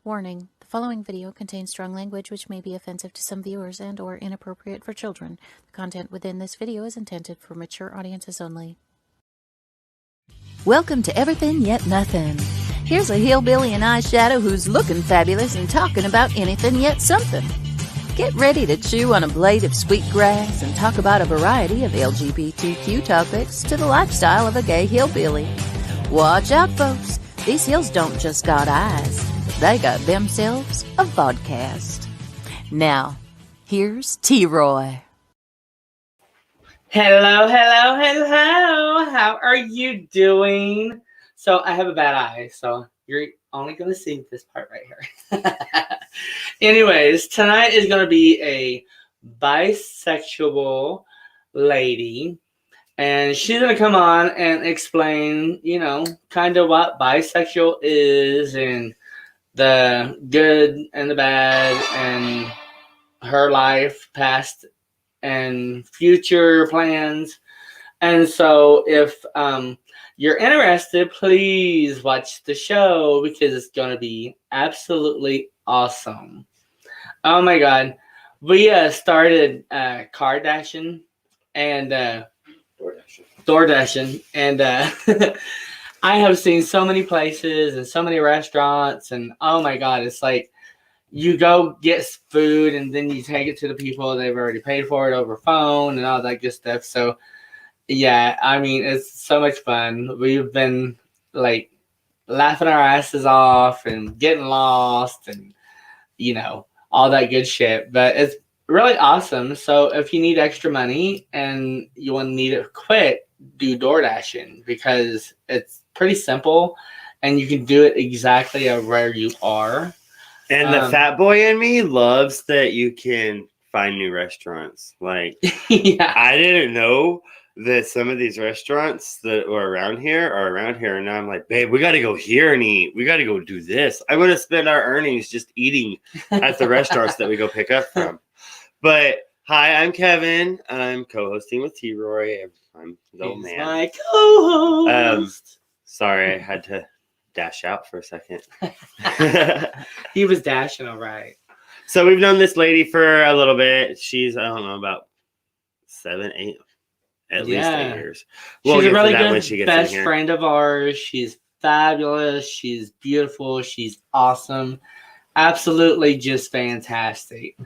Warning, the following video contains strong language which may be offensive to some viewers and or inappropriate for children. The content within this video is intended for mature audiences only. Welcome to Everything Yet Nothing. Here's a hillbilly in eyeshadow who's looking fabulous and talking about anything yet something. Get ready to chew on a blade of sweet grass and talk about a variety of LGBTQ topics to the lifestyle of a gay hillbilly. Watch out, folks. These hills don't just got eyes. They got themselves a vodcast. Now, here's T-Roy. Hello. How are you doing? So I have a bad eye, so you're only going to see this part right here. Anyways, tonight is going to be a bisexual lady, and she's going to come on and explain, kind of what bisexual is and the good and the bad and her life, past and future plans. And so if you're interested, please watch the show because it's going to be absolutely awesome. Oh my God. We started Kardashian and DoorDashing, and I have seen so many places and so many restaurants, and oh my God, it's like you go get food and then you take it to the people. They've already paid for it over phone and all that good stuff. So yeah, I mean, it's so much fun. We've been like laughing our asses off and getting lost and, all that good shit. But it's really awesome. So if you need extra money and you want to need it quick, do DoorDashing because it's pretty simple and you can do it exactly where you are. And the fat boy in me loves that you can find new restaurants. Like, yeah. I didn't know that some of these restaurants that were around here are around here. And now I'm like, babe, we got to go here and eat. We got to go do this. I want to spend our earnings just eating at the restaurants that we go pick up from. But hi, I'm Kevin. I'm co-hosting with T-Roy. I'm the old man. My co-host. Sorry, I had to dash out for a second. He was dashing all right. So we've known this lady for a little bit. She's, I don't know, about 7, 8, at least 8 years. She's a really good best friend of ours. She's fabulous. She's beautiful. She's awesome. Absolutely just fantastic.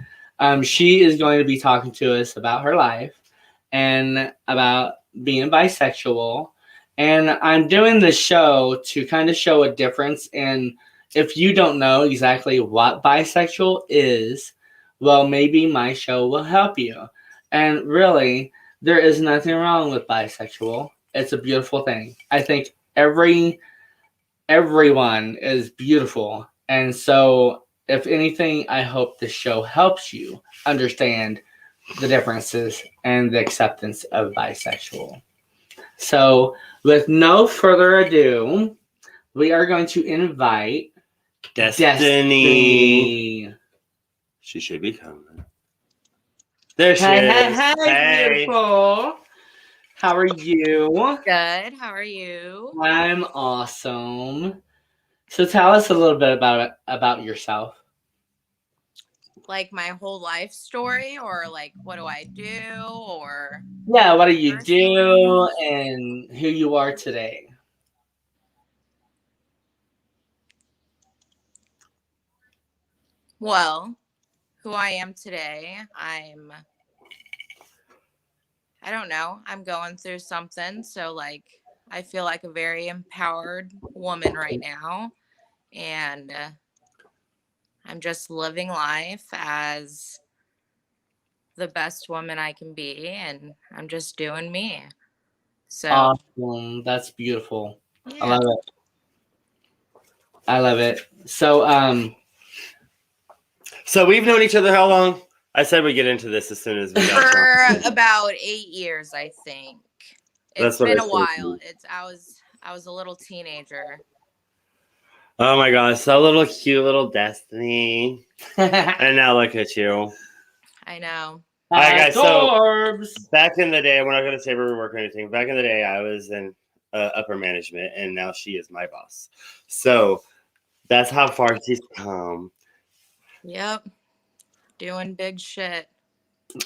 She is going to be talking to us about her life and about being bisexual. And I'm doing this show to kind of show a difference. And if you don't know exactly what bisexual is, well, maybe my show will help you. And really, there is nothing wrong with bisexual. It's a beautiful thing. I think everyone is beautiful. And so, if anything, I hope this show helps you understand the differences and the acceptance of bisexual. So, with no further ado, we are going to invite Destiny. She should be coming. There she is. Hey, beautiful. How are you? Good. How are you? I'm awesome. So tell us a little bit about yourself. Like my whole life story, or like what do I do, or yeah, what do you do and who you are today? Well, who I am today, I don't know. I'm going through something, so like I feel like a very empowered woman right now, and I'm just living life as the best woman I can be, and I'm just doing me. So awesome. That's beautiful. Yeah. I love it. So we've known each other how long? I said we get into this as soon as we got for about 8 years, I think. It's been a while. I was a little teenager. Oh my gosh, so little cute little Destiny. And now look at you. I know. All right, guys, so back in the day, we're not going to say where we work or anything. Back in the day, I was in upper management, and now she is my boss. So That's how far she's come. Yep. Doing big shit.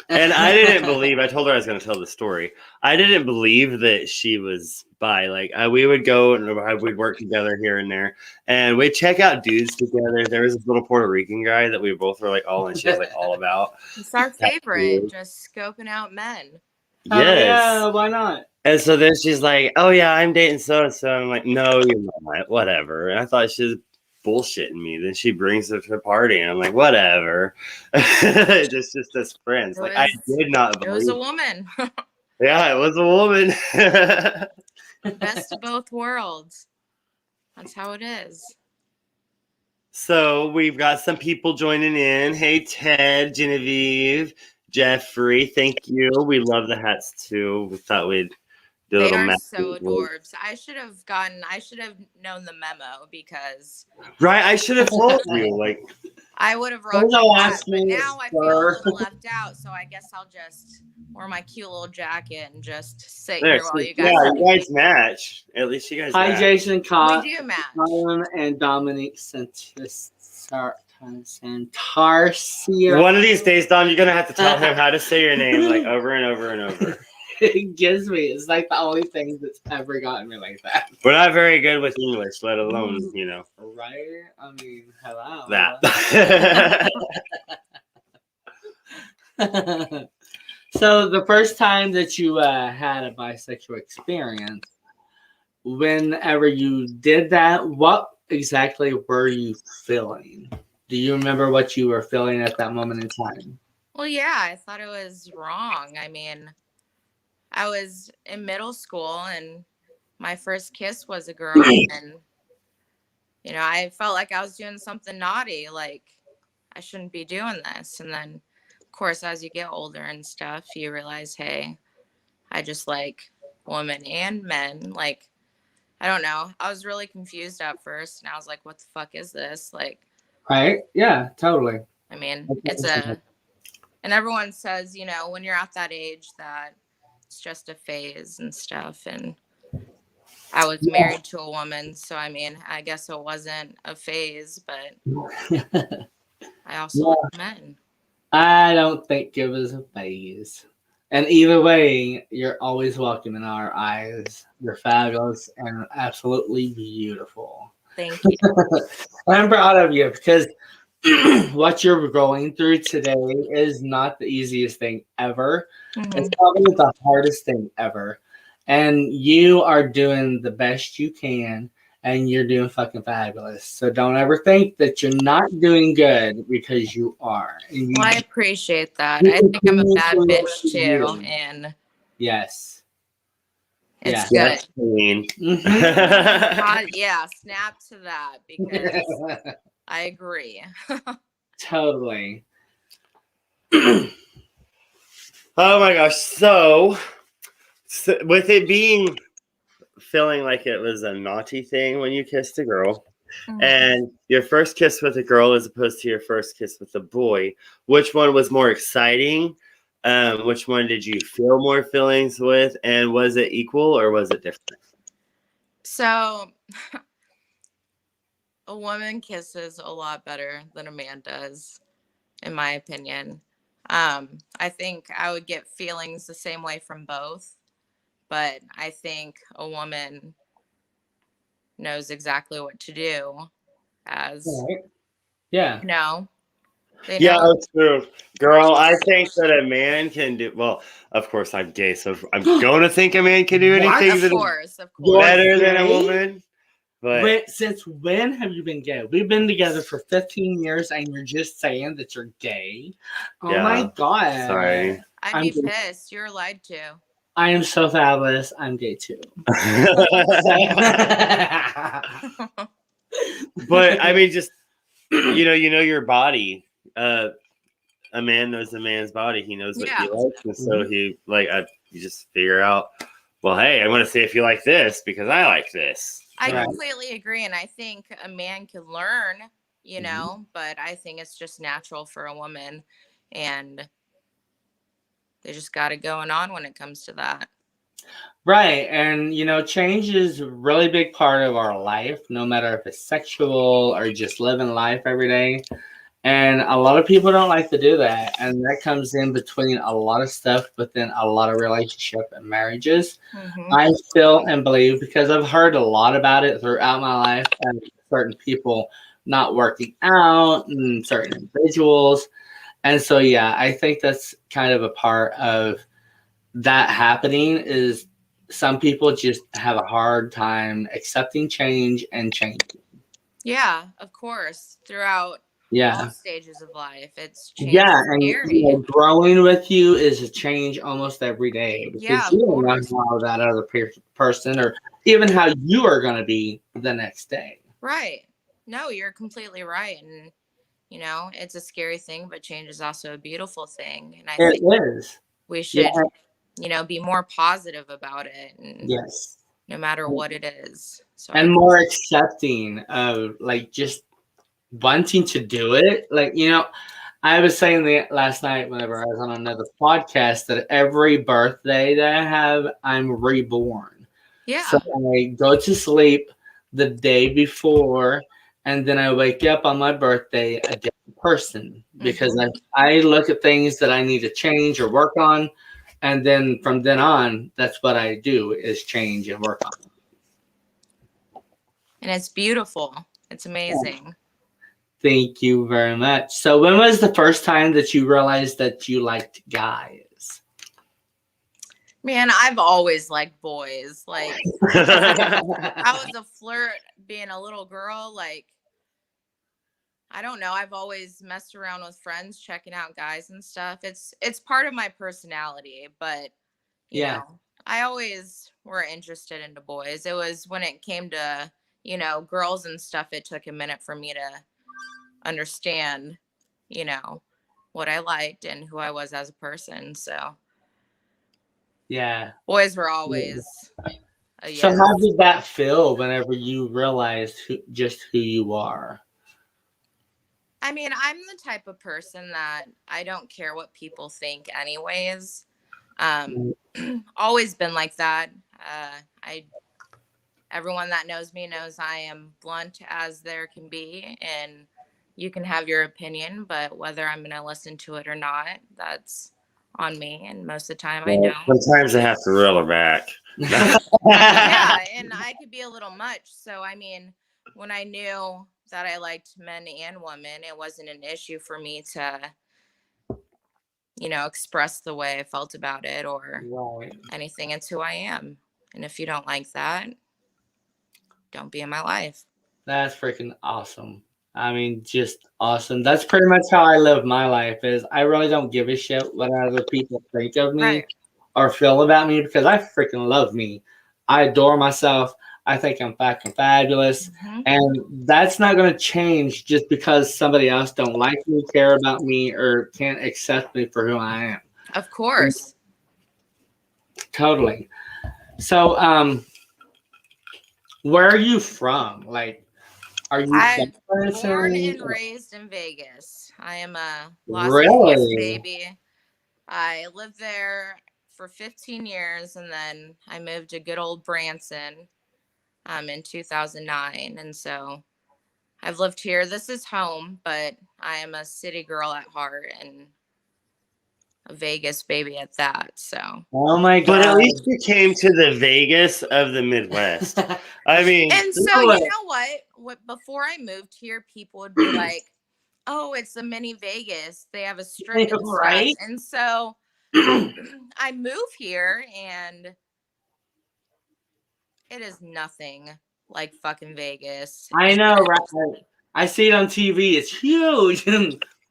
And I didn't believe. I told her I was going to tell the story. I didn't believe that she was bi. Like we would go and we'd work together here and there, and we'd check out dudes together. There was this little Puerto Rican guy that we both were like all and she's like all about. It's our favorite, just scoping out men. Yes. Yeah, why not? And so then she's like, "Oh yeah, I'm dating so and so." I'm like, "No, you're not. Whatever." And I thought she was bullshitting me. Then she brings her to the party, and I'm like, "Whatever." just as friends. Like I did not It was a believe. woman. Yeah, it was a woman. Best of both worlds. That's how it is. So we've got some people joining in. Hey, Ted, Genevieve, Jeffrey. Thank you. We love the hats too. We thought we'd do a They little are match. so adorbs. I should have known the memo because Right, I should have told you. Like, I would have Those rocked are my last hat, but minute now I feel a spur. little left out, so I guess I'll just wear my cute little jacket and just sit there, here while you guys. yeah, you guys match. At least you guys Hi, match. Jason Cox, We do match. Colin, and Dominic Santarcia. One of these days, Don, you're gonna have to tell him how to say your name like over and over and over. It gives me. It's like the only thing that's ever gotten me like that. We're not very good with English, let alone, Right? I mean, hello. that. So the first time that you had a bisexual experience, whenever you did that, what exactly were you feeling? Do you remember what you were feeling at that moment in time? Well, yeah, I thought it was wrong. I mean, I was in middle school and my first kiss was a girl and I felt like I was doing something naughty, like I shouldn't be doing this. And then of course as you get older and stuff, you realize, hey, I just like women and men. Like, I don't know. I was really confused at first and I was like, what the fuck is this? Like, Right? Yeah, totally. I mean, and everyone says, when you're at that age that it's just a phase and stuff. And I was married to a woman, so I mean, I guess it wasn't a phase, but I also like men. I don't think it was a phase. And either way, you're always welcome in our eyes. You're fabulous and absolutely beautiful. Thank you. I'm proud of you because what you're going through today is not the easiest thing ever. It's probably the hardest thing ever. And you are doing the best you can and you're doing fucking fabulous. So don't ever think that you're not doing good because you are. And Well, I appreciate that. I think I'm a bad bitch too, and yes. it's Yeah. good. Mhm. Yeah, snap to that because I agree. Totally. Oh my gosh. So with it being feeling like it was a naughty thing when you kissed a girl and your first kiss with a girl as opposed to your first kiss with a boy, which one was more exciting? Which one did you feel more feelings with? And was it equal or was it different? So a woman kisses a lot better than a man does, in my opinion. I think I would get feelings the same way from both, but I think a woman knows exactly what to do as Right. Yeah. They Yeah, know. that's true. Girl, I think that a man can do well, of course I'm gay, so I'm gonna think a man can do anything Of that course. is better than a woman. But Since when have you been gay? We've been together for 15 years and you're just saying that you're gay? Oh Yeah, my god. sorry. I'd be pissed. You're lied to. I am so fabulous. I'm gay too. But I mean, just you know your body. A man knows a man's body. He knows what he likes, and so he you just figure out. Well, hey, I want to see if you like this because I like this. I completely agree, and I think a man can learn, but I think it's just natural for a woman, and they just got it going on when it comes to that. Right. And, change is a really big part of our life, no matter if it's sexual or just living life every day. And a lot of people don't like to do that. And that comes in between a lot of stuff within a lot of relationship and marriages. Hmm. I feel and believe because I've heard a lot about it throughout my life and certain people not working out and certain individuals. And so, yeah, I think that's kind of a part of that happening is some people just have a hard time accepting change and changing. Yeah, of course. Throughout all Yeah. stages of life, it's change Yeah, is and scary. growing with you is a change almost every day Yeah, because of you don't course. know how that other person or even how you are going to be the next day. Right. No, you're completely right. And, it's a scary thing, but change is also a beautiful thing. And I It think is. we Yeah. should, be more positive about it, and Yes. no matter what it is. So I And more accepting of like just wanting to do it. Like, I was saying last night whenever I was on another podcast that every birthday that I have, I'm reborn. So yeah. I go to sleep the day before, and then I wake up on my birthday a different person because Hmm. I look at things that I need to change or work on, and then from then on, that's what I do is change and work on. And it's beautiful. It's amazing. Thank you very much. So, when was the first time that you realized that you liked guys? Man, I've always liked boys. Like, I was a flirt being a little girl. Like, I don't know. I've always messed around with friends, checking out guys and stuff. It's part of my personality, but you Yeah. know, I always were interested into boys. It was when it came to, girls and stuff, it took a minute for me to understand, you know, what I liked and who I was as a person. So Yeah. boys were always a So, yes. how did that feel whenever you realized just who you are? I mean, I'm the type of person that I don't care what people think anyways. Um always been like that. I Everyone that knows me knows I am blunt as there can be, and you can have your opinion, but whether I'm going to listen to it or not, that's on me, and most of the time I Well, don't. sometimes I have to reel her back. Yeah, and I could be a little much. So I mean, when I knew that I liked men and women, it wasn't an issue for me to, express the way I felt about it or Right. anything. It's who I am. And if you don't like that, don't be in my life. That's freaking awesome. I mean, just awesome. That's pretty much how I live my life is I really don't give a shit what other people think of me Right. or feel about me because I freaking love me. I adore myself. I think I'm fucking fabulous. Hmm. And that's not going to change just because somebody else don't like me, care about me, or can't accept me for who I Of am. course. Totally. So, where are you from? Like, are you I'm from born Clemson? and raised in Vegas. I am a Las Vegas Really? baby. I lived there for 15 years, and then I moved to good old Branson in 2009. And so I've lived here. This is home, but I am a city girl at heart and a Vegas baby at that. So, Oh my But at god. least you came to the Vegas of the Midwest. I mean, and so you know what? Before I moved here, people would be like, "Oh, it's a mini Vegas. They have a strip and stuff." Right? And so I move here, and it is nothing like fucking Vegas. I know, right? I see it on TV. It's huge.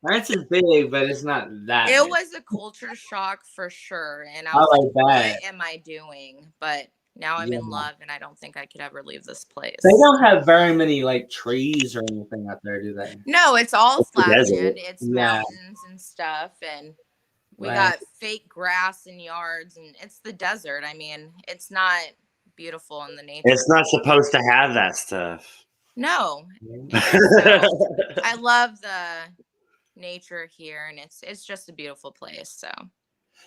France is big, but it's not that It big. was a culture shock for sure. And I I was like, like that. what am I doing? But now I'm Yeah. in love, and I don't think I could ever leave this They place. don't have very many like trees or anything out there, do they? No, it's all it's the flat land, desert. it's Yeah, mountains and stuff. And we right. got fake grass and yards, and it's the desert. I mean, it's not beautiful in the nature. It's not supposed to have that stuff. No. And so I love the nature here, and it's just a beautiful place. So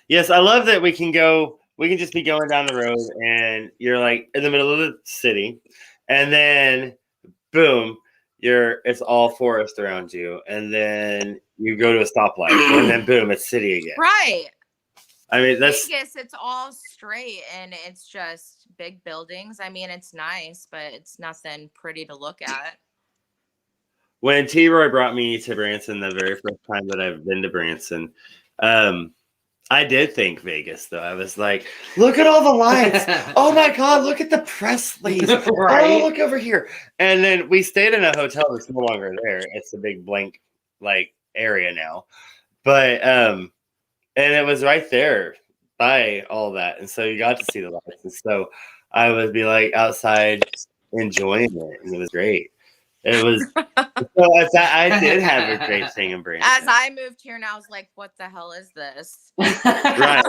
Yes, I love that we can go we can just be going down the road, and you're like in the middle of the city, and then boom, it's all forest around you, and then you go to a stoplight, and then boom, it's city again. Right. I mean, that's Vegas, it's all straight and it's just big buildings. I mean, it's nice, but it's nothing pretty to look at. when T. Roy brought me to Branson the very first time that I've been to Branson. I did think Vegas, though. I was like, look at all the lights. Oh, my God, look at the Presleys. Right? Oh, look over here. And then we stayed in a hotel that's no longer there. It's a big blank, like, area now. But, and it was right there by all that. And so you got to see the lights. And so I would be, like, outside enjoying it. And it was great. It was, so I did have a great thing in Branson. As I moved here and I was like, what the hell is this? Right.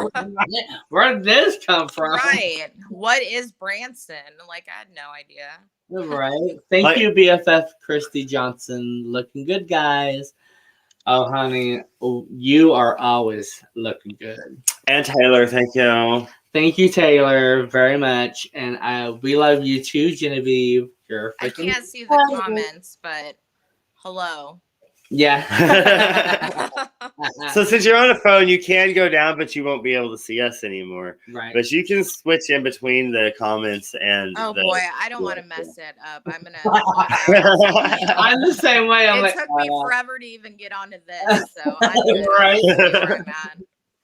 Where did this come from? Right. What is Branson? Like, I had no idea. Right. Thank you, BFF Christy Johnson. Looking good, guys. Oh, honey, you are always looking good. And Taylor, thank you. Thank you, Taylor, very much. And we love you too, Genevieve. You're I freaking can't see the comments, but hello. Yeah. So since you're on a phone, you can go down, but you won't be able to see us anymore. Right. But you can switch in between the comments and. Oh the, boy, I don't want to mess it up. I'm gonna. I'm the same way. I'm It took me forever to even get onto this, so I'm good. Right. Where I'm at.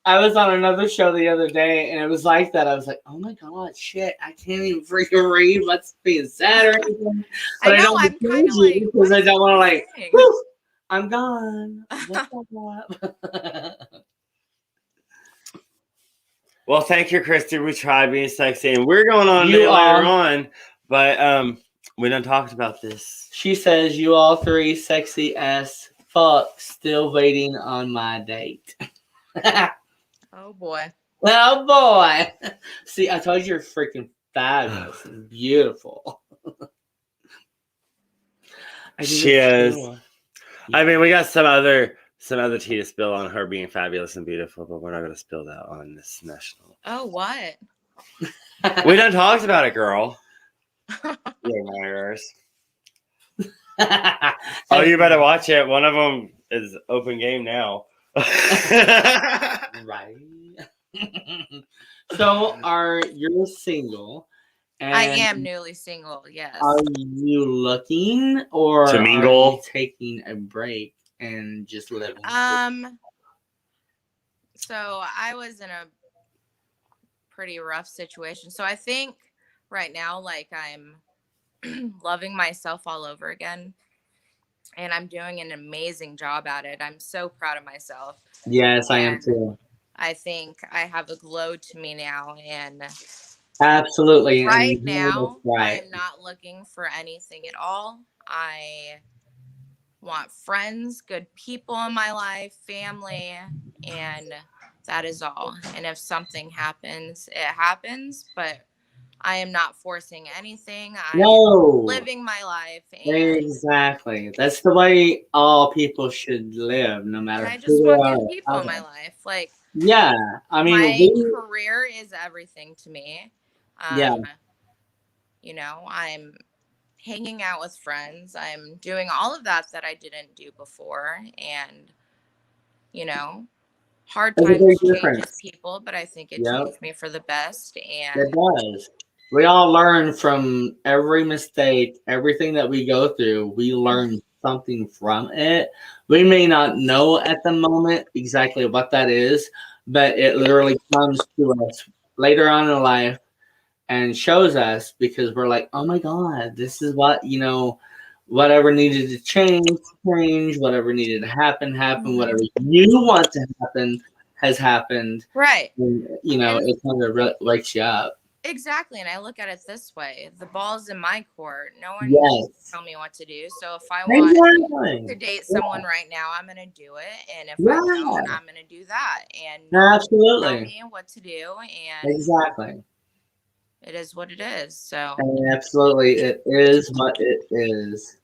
I was on another show the other day, and it was like that. I was like, "Oh my god, shit! I can't even freaking read what's being said or anything." But I know, don't I'm kind of you like, because I don't want to like. saying? Whew, I'm gone. Well, thank you, Christy. We tried being sexy, and we're going on You later are. on, but we done talked about this. She says, "You all three sexy as fuck, still waiting on my date." Oh boy. Oh boy! See, I told you you're freaking fabulous and beautiful. She is. I mean, we got some other tea to spill on her being fabulous and beautiful, but we're not going to spill that on this national. Oh, what? We done talked about it, girl. You're admirers. Oh, you better watch it. One of them is open game now. Right. So, you're single? And I am newly single. Yes. Are you looking or to mingle? Are you taking a break and just living? So I was in a pretty rough situation. So I think right now, like, I'm loving myself all over again. And I'm doing an amazing job at it. I'm so proud of myself. Yes, I am too. I think I have a glow to me now. And absolutely. Right now, I'm not looking for anything at all. I want friends, good people in my life, family, and that is all. And if something happens, it happens. But I am not forcing anything. I'm living my life. And exactly. That's the way all people should live, no matter I just want good people in my life. Like, yeah, I mean, my career is everything to me. Yeah. You know, I'm hanging out with friends. I'm doing all of that I didn't do before. And, you know, hard times changes people, but I think it changed me for the best. And it does. We all learn from every mistake, everything that we go through. We learn something from it. We may not know at the moment exactly what that is, but it literally comes to us later on in life and shows us, because we're like, oh my God, this is what, whatever needed to change, whatever needed to happen, whatever you want to happen has happened. Right. And, it kind of wakes you up. Exactly. And I look at it this way. The ball's in my court. No one can tell me what to do. So if I want to date someone right now, I'm going to do it. And if I don't, I'm going to do that. And absolutely tell me what to do. And exactly. It is what it is. So absolutely, it is what it is.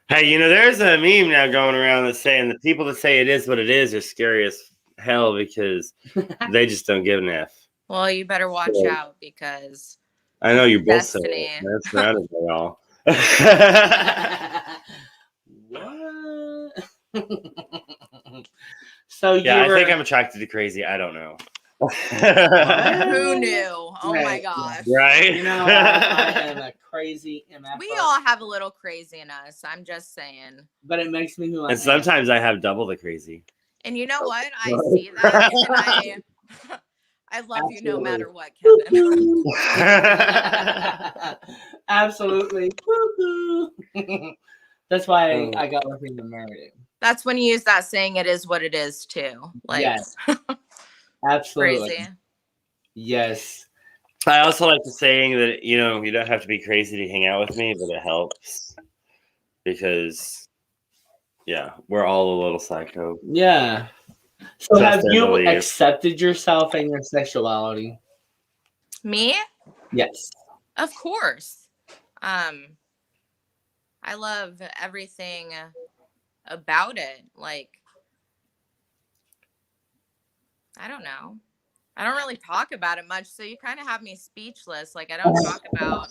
Hey, there's a meme now going around that's saying the people that say it is what it is are scary as hell because they just don't give an F. Well, you better watch So, out because I know you both said Destiny. it. That's surrounded by y'all. What? So Yeah, you I think were I'm attracted to crazy. I don't know. Who knew? Oh my Right, gosh. Right? You know, I am a crazy MF. We all have a little crazy in us. I'm just saying. But it makes me who I And am. sometimes I have double the crazy. And you know what? I see that and I love you no Absolutely. matter what, Kevin. Absolutely. That's why I got with him and married him. That's when you use that saying, it is what it is, too. Like, Yes. Absolutely. crazy. Yes. I also like the saying that, you know, you don't have to be crazy to hang out with me, but it helps. Because, yeah, we're all a little psycho. Yeah. So Trust have and you believe. accepted yourself and your sexuality? Me? Yes. Of course. I love everything about it. Like, I don't know. I don't really talk about it much, so you kind of have me speechless. Like, I don't talk about.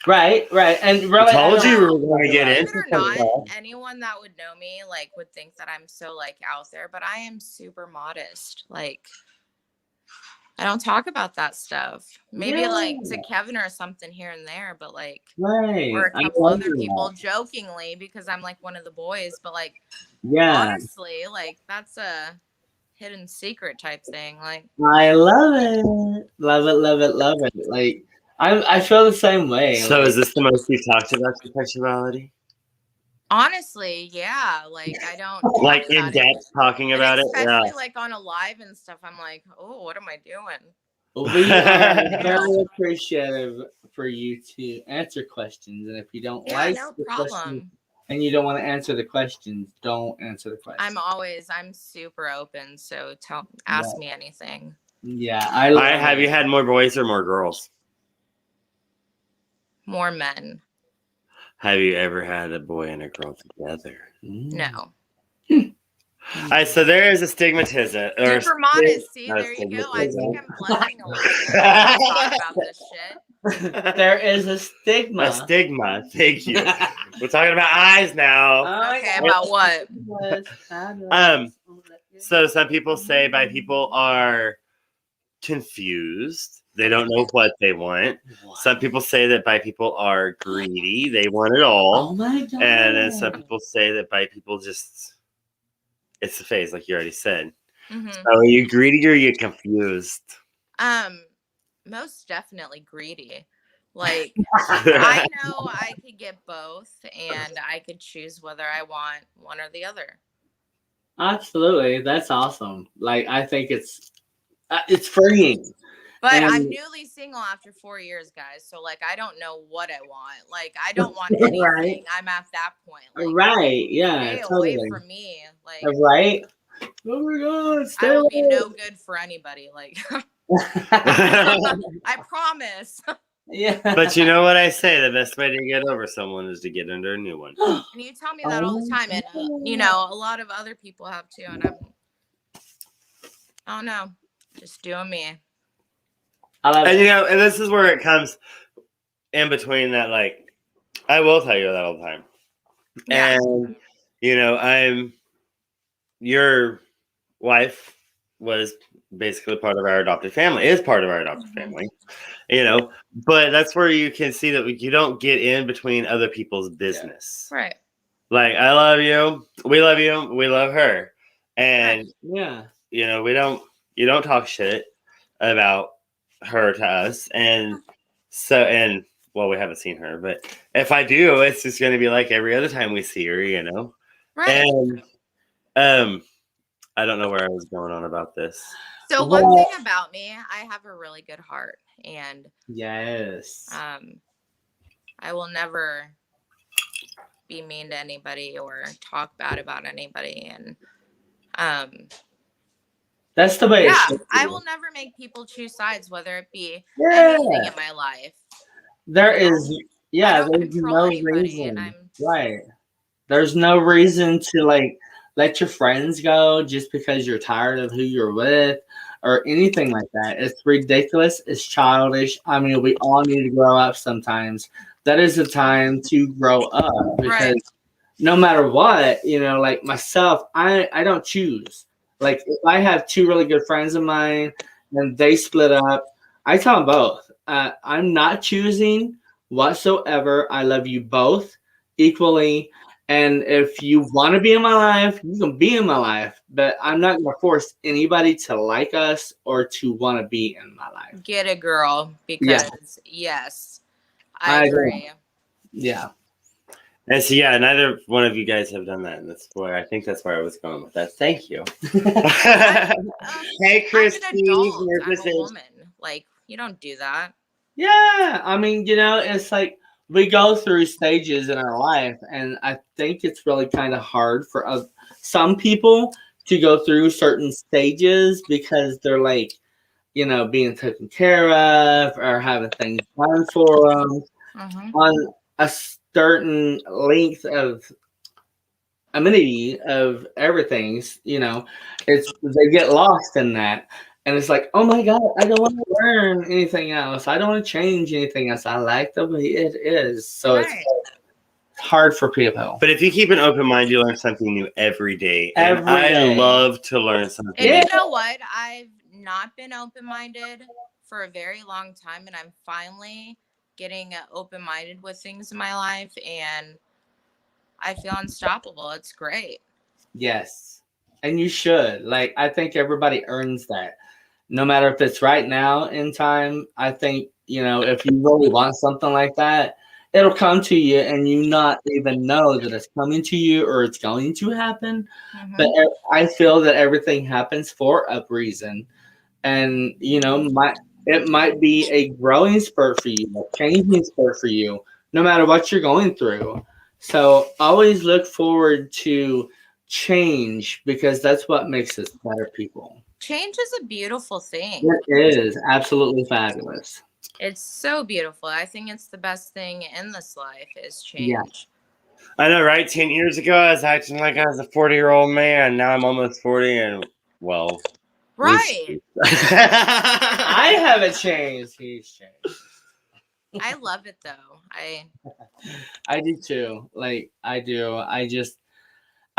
Right. And really, I told don't you we talk were going to get about Believe it. it into or not, something. anyone that would know me like would think that I'm so like out there, but I am super modest. Like, I don't talk about that stuff. Maybe Yeah. like to Kevin or something here and there, but like Right. or a I couple love other people that. jokingly because I'm like one of the boys, but like Yeah. honestly, like that's a hidden secret type thing. Like I love it. Love it. Love it. Love it. Like I feel the same way. So like, is this the most you've talked about your sexuality? honestly, yeah. Like I don't talk Like in about it. depth talking And about it? Yeah. especially like on a live and stuff, I'm like, oh, what am I doing? we are You very know? appreciative for you to answer questions, and if you don't Yeah, like no the questions problem. and you don't want to answer the questions, don't answer the questions. I'm super open, so ask me anything. Yeah, Have you had more boys or more girls? More men. Have you ever had a boy and a girl together? No. All right, so there is a stigmatism. Or Super modest. See, not a there you go. I stigmatism. think I'm blending a little bit. I don't talk about this shit. There is a stigma. A stigma. Thank you. We're talking about eyes now. Okay, about what? So some people say bi people are confused. They don't know what they want. Some people say that bi people are greedy. They want it all. Oh my god. And then some people say that bi people just, it's a phase, like you already said. Mm-hmm. So are you greedy or are you confused? Most definitely greedy. Like I know I could get both, and I could choose whether I want one or the other. Absolutely, that's awesome. Like I think it's freeing. But And- I'm newly single after 4 years, guys. So like I don't know what I want. Like I don't want anything. Right. I'm at that point. Like, Right. Yeah. stay Totally. away from me. Like Right. Oh my god. Stay I will be away. no good for anybody. Like I promise. Yeah. But you know what I say? The best way to get over someone is to get under a new one. And you tell me that all the time, and you know, a lot of other people have too. And I don't know, just doing me. I love And it. you know, and this is where it comes in between that. Like, I will tell you that all the time. Yeah. And you know, your wife was basically part of our adopted family. Is part of our adopted family. You know, but that's where you can see that you don't get in between other people's business. Right. Like, I love you, we love her, and Yeah. you know, you don't talk shit about her to us, and well, we haven't seen her, but if I do, it's just going to be like every other time we see her, you know. Right. And I don't know where I was going on about this. So one thing about me, I have a really good heart, and yes, I will never be mean to anybody or talk bad about anybody, and that's the way. yeah, I will never make people choose sides, whether it be Yeah. anything in my life. There You know? is, yeah, I don't there's control no anybody, reason. and I'm Right. There's no reason to like let your friends go just because you're tired of who you're with, or anything like that. It's ridiculous. It's childish. I mean, we all need to grow up sometimes. That is the time to grow up because Right. no matter what, like myself, I don't choose. Like if I have two really good friends of mine and they split up, I tell them both. I'm not choosing whatsoever. I love you both equally. And if you want to be in my life, you can be in my life. But I'm not going to force anybody to like us or to want to be in my life. Get a girl, Yeah, because yes, I I do. agree. Yeah. And so yeah, neither one of you guys have done that, and that's where I think that's where I was going with that. Thank you. Hey, I'm Christy, an adult. your I'm a message. woman. Like, you don't do that. Yeah, I mean, it's like we go through stages in our life, and I think it's really kind of hard for some people to go through certain stages because they're like, being taken care of or having things done for them Hmm. on a certain length of amenity of everything's, it's they get lost in that. And it's like, oh my God, I don't want to learn anything else. I don't want to change anything else. I like the way it is. So it's Right. hard for people. But if you keep an open mind, you learn something new every day. And Every I day. love to learn something And Yeah. you know what? I've not been open minded for a very long time, and I'm finally getting open minded with things in my life, and I feel unstoppable. It's great. Yes. And you should. Like, I think everybody earns that. No matter if it's right now in time, I think, if you really want something like that, it'll come to you and you not even know that it's coming to you or it's going to happen. But Hmm. I feel that everything happens for a reason. And, it might be a growing spurt for you, a changing spurt for you, no matter what you're going through. So always look forward to change because that's what makes us better people. Change is a beautiful thing. It is absolutely fabulous. It's so beautiful. I think it's the best thing in this life is Yeah. change. I know, right? 10 years ago, I was acting like I was a 40-year-old man. Now I'm almost 40, and well, Right. I haven't changed. He's changed. I love it though. I do too. Like, I do. I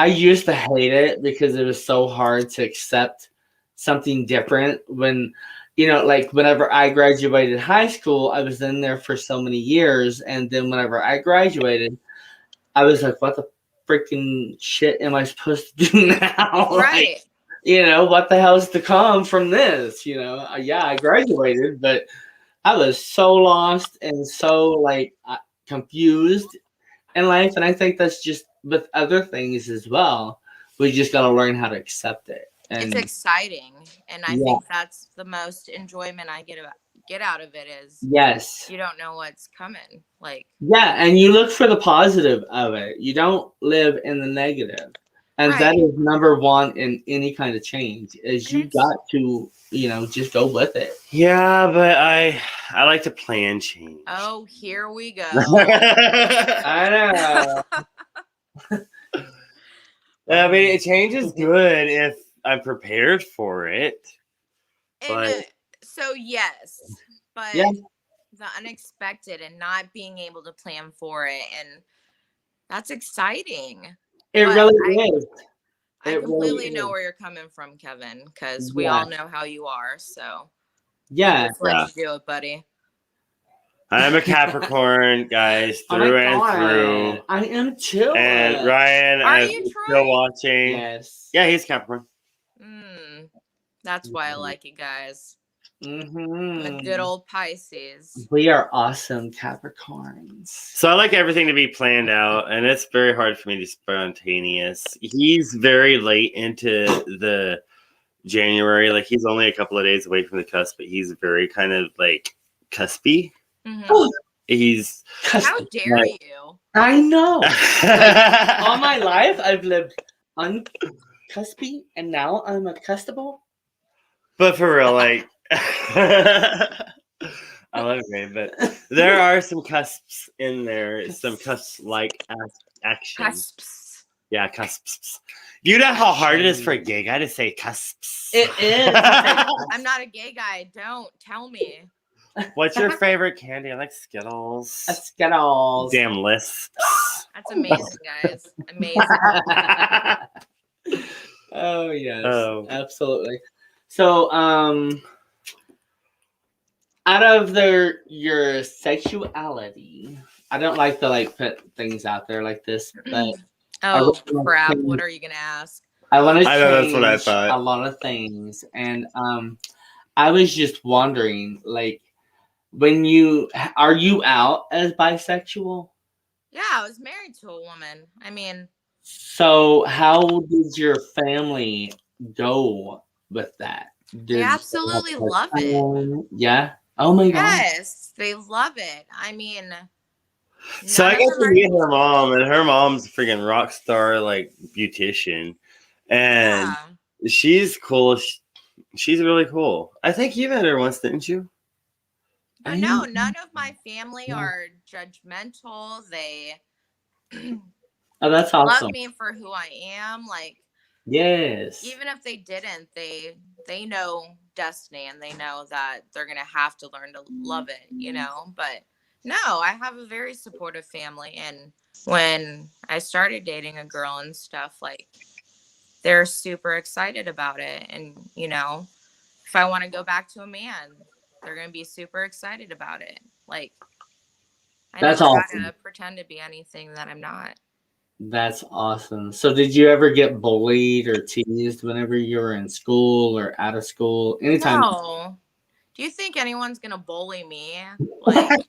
used to hate it because it was so hard to accept something different when, like whenever I graduated high school, I was in there for so many years. And then whenever I graduated, I was like, what the freaking shit am I supposed to do now? Right. Like, what the hell's to come from this? Yeah, I graduated, but I was so lost and so like confused in life. And I think that's just with other things as well. We just got to learn how to accept it. It's And exciting, and I yeah, think that's the most enjoyment I get out of it is yes. you don't know what's coming. Like, Yeah, and you look for the positive of it. You don't live in the negative. And that right. is number one in any kind of change is And you got to, just go with it. Yeah, but I like to plan change. Oh, here we go. I know. I mean, change is good if I'm prepared for it. And But so yes, but Yeah. the unexpected and not being able to plan for it, and that's exciting. It But really is. I It really completely know is. where you're coming from, Kevin, because we Yeah. all know how you are. So we Yeah. just let Yeah. you do it, buddy. I'm a Capricorn, guys, Oh my through and God. through. I am too. And Ryan, Are if you, you're Troy? still watching, Yes. yeah, he's Capricorn. That's why I like it, guys. Mm-hmm. The good old Pisces. We are awesome Capricorns. So I like everything to be planned out, and it's very hard for me to be spontaneous. He's very late into the January, like he's only a couple of days away from the cusp, but he's very kind of like cuspy. Mhm. He's How dare like- you? I know. Like, all my life, I've lived uncuspy, and now I'm a custable. But for real, like I love it, man, but there are some cusps in there, some cusp like action. Cusps. Yeah, cusps. You know how hard it is for a gay guy to say cusps. It is. I'm not a gay guy. Don't tell me. What's your favorite candy? I like Skittles. Skittles. Damn lisps. That's amazing, guys. Amazing. Oh yes, Oh. absolutely. So, out of your sexuality, I don't like to like put things out there like this, but Oh I really crap! wanna What change- are you gonna ask? I want to I know, that's what I change thought. a lot of things, and I was just wondering, like, when are you out as bisexual? Yeah, I was married to a woman. I mean, So, how did your family go with that? they Did they have absolutely a hard love it. time? Yeah. Oh my god. Yes, they love it. I mean, So none I of got them to are. meet her mom, and her mom's a freaking rock star, like beautician, and Yeah. she's cool. She's really cool. I think you met her once, didn't you? But no, none of my family are judgmental. They Oh, that's love awesome. me for who I am. Like, Yes. even if they didn't, they know destiny and they know that they're gonna have to learn to love it, you know. But no, I have a very supportive family, and when I started dating a girl and stuff, like they're super excited about it. And you know, if I want to go back to a man, they're gonna be super excited about it. Like, I That's never had awesome. to pretend to be anything that I'm not. That's awesome. So, did you ever get bullied or teased whenever you were in school or out of school? Anytime No. Do you think anyone's gonna bully me? Like,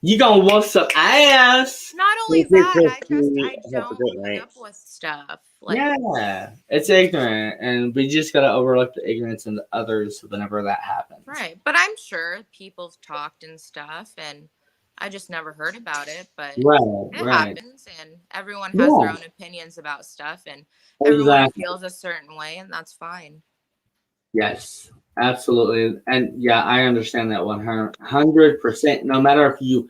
you gonna whoop some ass. not only that, I don't put up with stuff. Like, Yeah, it's ignorant, and we just gotta overlook the ignorance in the others whenever that happens. right. But I'm sure people have talked and stuff, and I just never heard about it. But Right, it right. happens, and everyone has their Yeah, own opinions about stuff, and everyone exactly. feels a certain way, and that's fine. Yes, absolutely. And yeah, I understand that 100%. No matter if you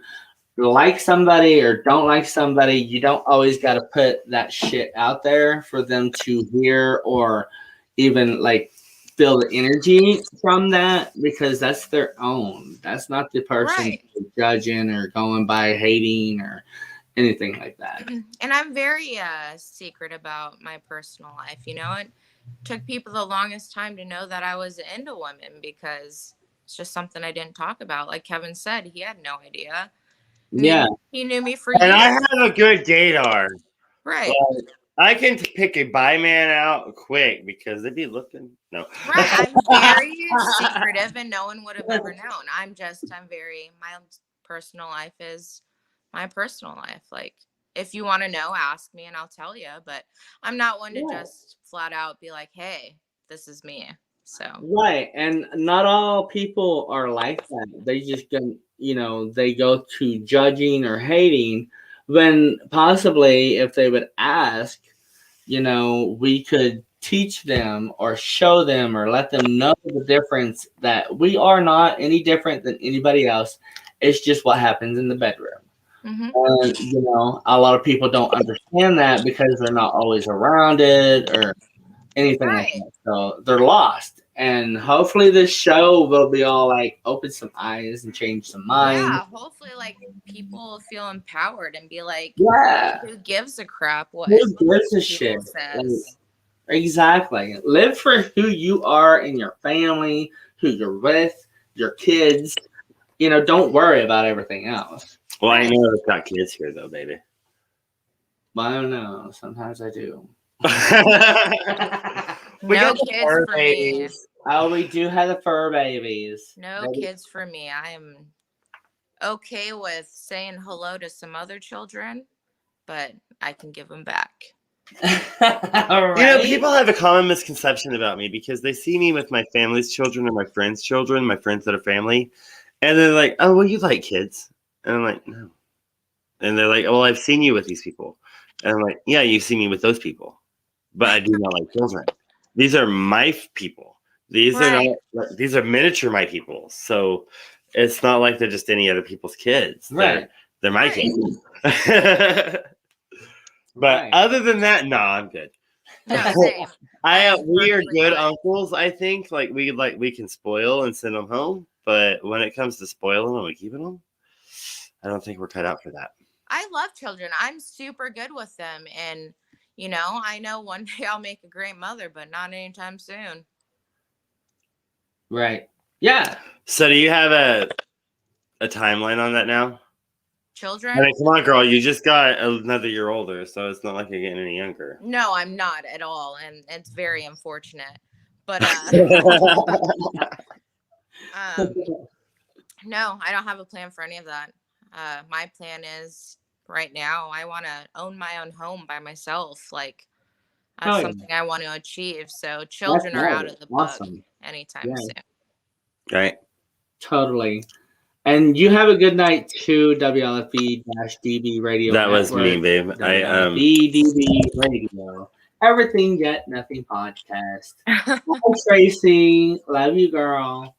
like somebody or don't like somebody, you don't always got to put that shit out there for them to hear or even like feel the energy from that, because that's their own. That's not the person Right. judging or going by hating or anything like that. And I'm very secret about my personal life. You know, it took people the longest time to know that I was into women because it's just something I didn't talk about. Like Kevin said, he had no idea. Yeah. He knew me for And I years. have a good gaydar. Right. I can pick a bi man out quick because they'd be looking. No. Right. I'm very secretive and no one would have ever known. I'm very, my personal life is my personal life. Like, if you want to know, ask me and I'll tell you. But I'm not one to Yeah. just flat out be like, hey, this is me. So, Right, and not all people are like that. They just they go to judging or hating when possibly if they would ask, we could teach them or show them or let them know the difference that we are not any different than anybody else. It's just what happens in the bedroom. mhm. And a lot of people don't understand that because they're not always around it or anything like Right. that. So they're lost. And hopefully this show will be all like open some eyes and change some minds. Yeah. Hopefully, like, people feel empowered and be like, Yeah. who gives a crap what Who gives a people shit? says? Exactly. Live for who you are and your family, who you're with, your kids. Don't worry about everything else. Well, I know I've got kids here, though, baby. But I don't know. Sometimes I do. We No got the kids fur for me. babies. Oh, we do have the fur babies. No kids for me. I am okay with saying hello to some other children, but I can give them back. All right. People have a common misconception about me because they see me with my family's children or my friends' children, my friends that are family, and they're like, "Oh, well, you like kids," and I'm like, "No," and they're like, "Well, I've seen you with these people," and I'm like, "Yeah, you've seen me with those people, but I do not like children. These are my people. These Right. are not. These are miniature my people. So it's not like they're just any other people's kids. Right. They're my Right. kids." But Right. other than that, no, I'm good. No, same. am We are perfectly good fine. uncles. I think we can spoil and send them home, but when it comes to spoiling them and keeping them, I don't think we're cut out for that. I love children. I'm super good with them. And, I know one day I'll make a great mother, but not anytime soon. Right. Yeah. So, do you have a timeline on that now? Children? I mean, come on, girl. You just got another year older, so it's not like you're getting any younger. No, I'm not at all. And it's very unfortunate. But, no, I don't have a plan for any of that. My plan is right now, I want to own my own home by myself. Like, that's Oh, yeah. something I want to achieve. So children are out of the book Awesome. anytime Yeah. soon. Right. Totally. And you have a good night too, WLFE-DB Radio That was Network. me, babe. WLFE-DB Radio. Everything Yet Nothing podcast. Hi, Tracy. Love you, girl.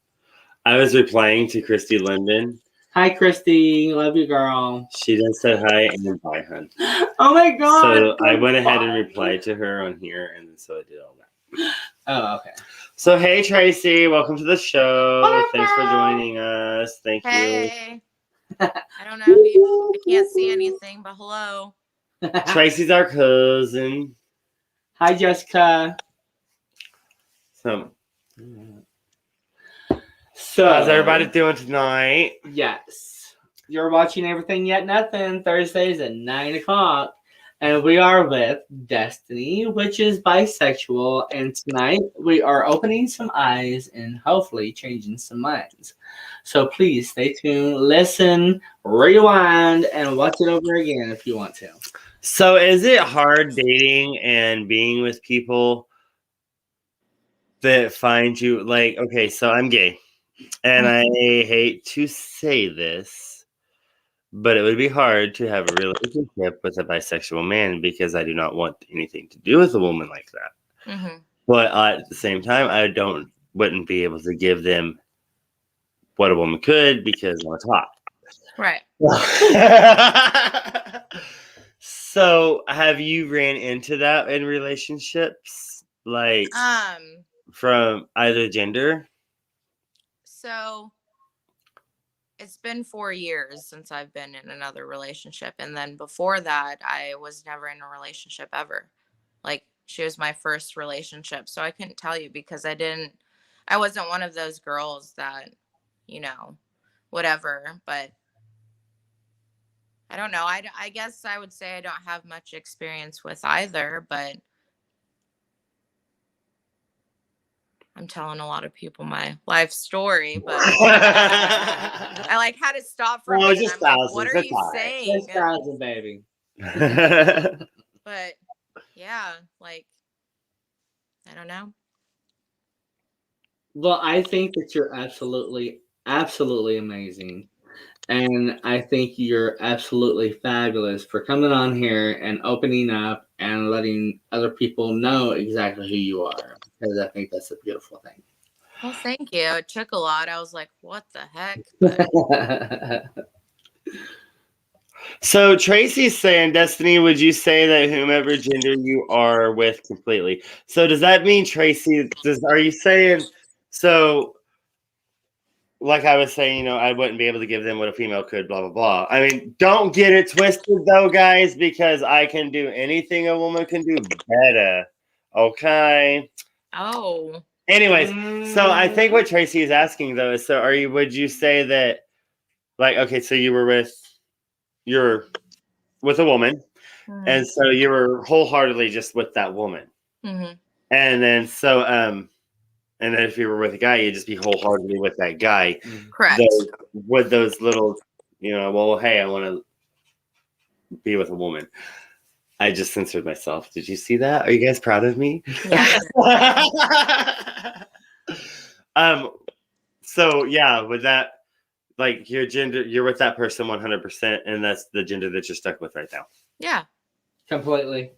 I was replying to Christy Linden. Hi, Christy. Love you, girl. She done said hi and bye, hun. Oh my God. So I went ahead and replied to her on here, and so I did all that. Oh, okay. So hey, Tracy, welcome to the show. Thanks for joining us. Thank you. Hey. I don't know. I can't see anything, but hello. Tracy's our cousin. Hi, Jessica. So So, how's everybody doing tonight? yes. You're watching Everything Yet Nothing Thursdays at 9 o'clock. And we are with Destiny, which is bisexual. And tonight we are opening some eyes and hopefully changing some minds. So please stay tuned, listen, rewind, and watch it over again if you want to. So is it hard dating and being with people that find you like, okay, so I'm gay. And I hate to say this, but it would be hard to have a relationship with a bisexual man because I do not want anything to do with a woman like that. Mm-hmm. But at the same time, I wouldn't be able to give them what a woman could because I'm a top. Right. So, have you ran into that in relationships, like from either gender? So it's been 4 years since I've been in another relationship. And then before that, I was never in a relationship ever. Like, she was my first relationship. So I couldn't tell you because I wasn't one of those girls that, whatever. But I don't know. I guess I would say I don't have much experience with either, but I'm telling a lot of people my life story, but I had to stop for a minute. Just I'm thousands. what are you saying? Just thousands, baby. But yeah, I don't know. Well, I think that you're absolutely, absolutely amazing. And I think you're absolutely fabulous for coming on here and opening up and letting other people know exactly who you are. Because I think that's a beautiful thing. Well, thank you. It took a lot. I was like, what the heck? But So Tracy's saying, Destiny, would you say that whomever gender you are with completely? So does that mean, Tracy, are you saying, so like I was saying, I wouldn't be able to give them what a female could, blah, blah, blah. I mean, don't get it twisted though, guys, because I can do anything a woman can do better. Okay. Oh. Anyways, so I think what Tracy is asking though is, would you say that, okay, so you're with a woman, Mm-hmm. and so you were wholeheartedly just with that woman. Mm-hmm. And then and then if you were with a guy, you'd just be wholeheartedly with that guy. Correct. With those little, well, hey, I want to be with a woman. I just censored myself. Did you see that? Are you guys proud of me? Yeah. So yeah, with that, your gender, you're with that person 100%, and that's the gender that you're stuck with right now. Yeah. Completely.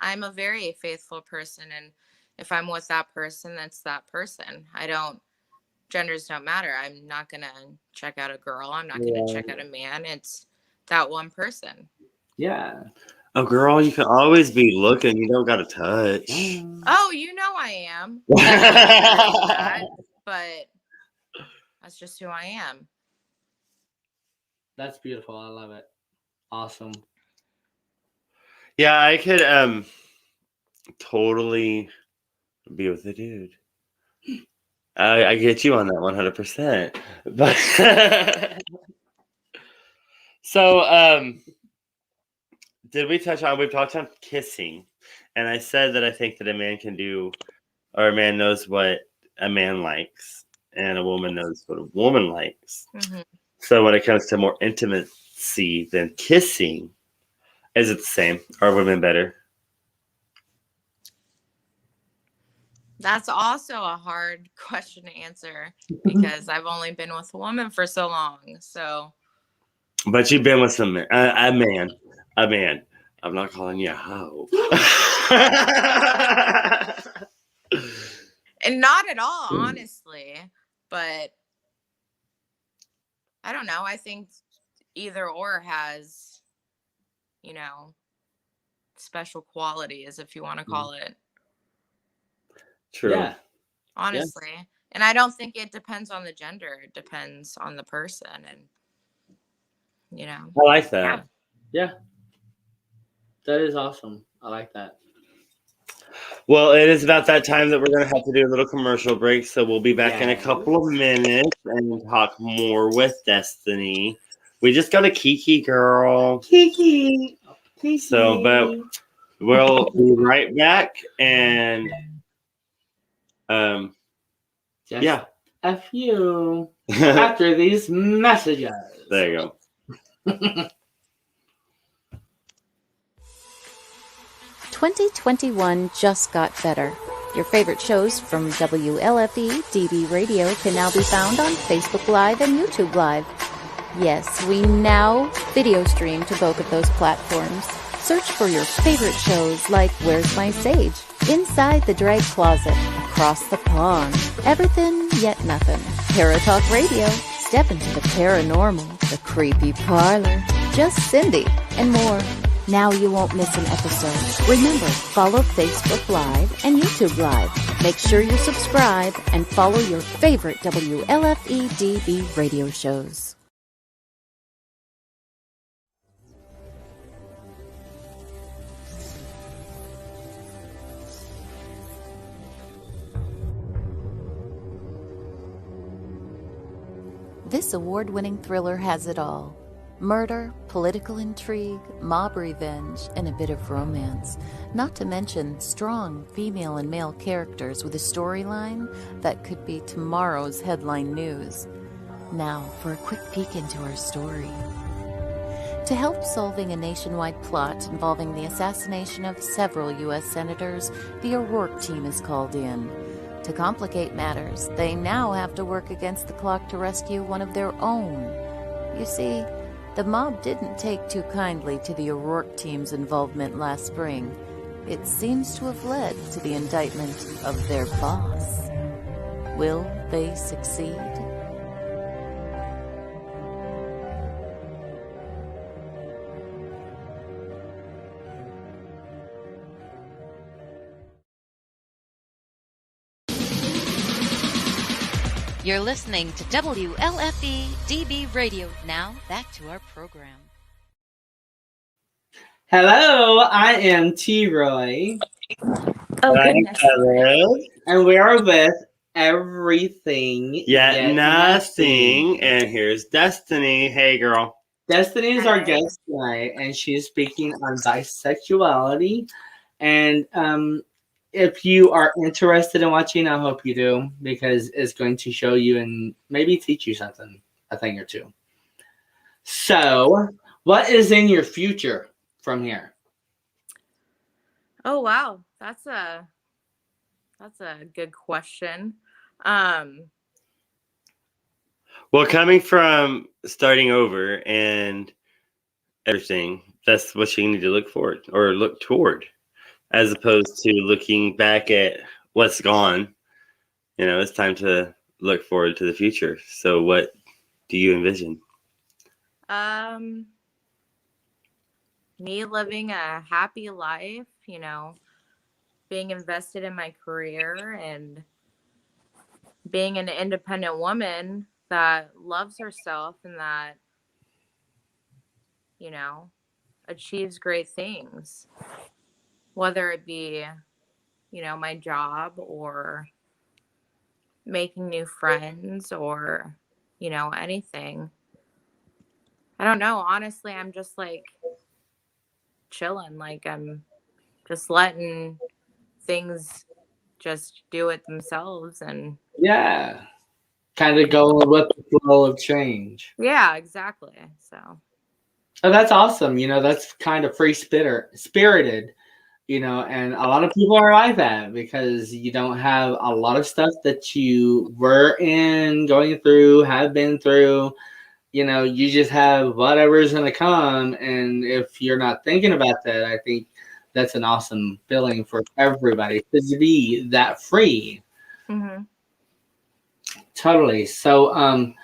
I'm a very faithful person, and if I'm with that person, that's that person. Genders don't matter. I'm not going to check out a girl. I'm not going to check out a man. It's that one person. Yeah. Oh, girl, you can always be looking. You don't got to touch. Oh, you know I am. That, but that's just who I am. That's beautiful. I love it. Awesome. Yeah, I could totally be with a dude. I get you on that 100%. But so did we touch on we've talked on kissing, and I said that I think that a man can do, or a man knows what a man likes, and a woman knows what a woman likes. Mhm. So when it comes to more intimacy than kissing, is it the same? Are women better? That's also a hard question to answer because I've only been with a woman for so long. So, But you've been with some a man. I'm not calling you a hoe. and not at all, honestly, but I don't know. I think either or has, you know, special qualities, if you want to call it, True. Yeah. honestly. And I don't think it depends on the gender. It depends on the person. And, you know, I like that. Yeah. That is awesome. I like that. Well, it is about that time that we're going to have to do a little commercial break. So we'll be back in a Yes. couple of minutes and talk more with Destiny. We just got a Kiki, girl. Kiki. So, but we'll be right back. And Just yeah. a few after these messages. There you go. 2021 just got better. Your favorite shows from WLFE DB Radio can now be found on Facebook Live and YouTube Live. Yes, we now video stream to both of those platforms. Search for your favorite shows like Where's My Sage, Inside the Drag Closet, Across the Pond, Everything Yet Nothing, Paratalk Radio, Step into the Paranormal, The Creepy Parlor, Just Cindy, and more. Now you won't miss an episode. Remember, follow Facebook Live and YouTube Live. Make sure you subscribe and follow your favorite WLFE-DB radio shows. This award-winning thriller has it all. Murder, political intrigue, mob revenge, and a bit of romance. Not to mention strong female and male characters with a storyline that could be tomorrow's headline news. Now for a quick peek into our story. To help solving a nationwide plot involving the assassination of several U.S. senators, the O'Rourke team is called in. To complicate matters, they now have to work against the clock to rescue one of their own. You see, the mob didn't take too kindly to the O'Rourke team's involvement last spring. It seems to have led to the indictment of their boss. Will they succeed? You're listening to WLFE DB Radio. Now, back to our program. Hello, I am T-Roy. oh, Hi, goodness. hello. And we are with Everything Yet nothing. And here's Destiny. Hey, girl. Destiny is our Hi. guest tonight, and she is speaking on bisexuality. And if you are interested in watching, I hope you do, because it's going to show you and maybe teach you something, a thing or two. So, what is in your future from here? Oh, wow. That's a good question. Well, coming from starting over and everything, that's what you need to look forward or look toward, as opposed to looking back at what's gone. You know, it's time to look forward to the future. So what do you envision? me living a happy life, being invested in my career and being an independent woman that loves herself and that, you know, achieves great things, whether it be, my job or making new friends or, anything. I don't know. Honestly, I'm just like chilling. Like I'm just letting things just do it themselves. And Yeah. Kind of going with the flow of change. yeah, exactly. So, Oh, that's awesome. That's kind of spirited, and a lot of people are like that because you don't have a lot of stuff that you were going through, have been through. You just have whatever's going to come. And if you're not thinking about that, I think that's an awesome feeling for everybody to be that free. mhm. Totally. So,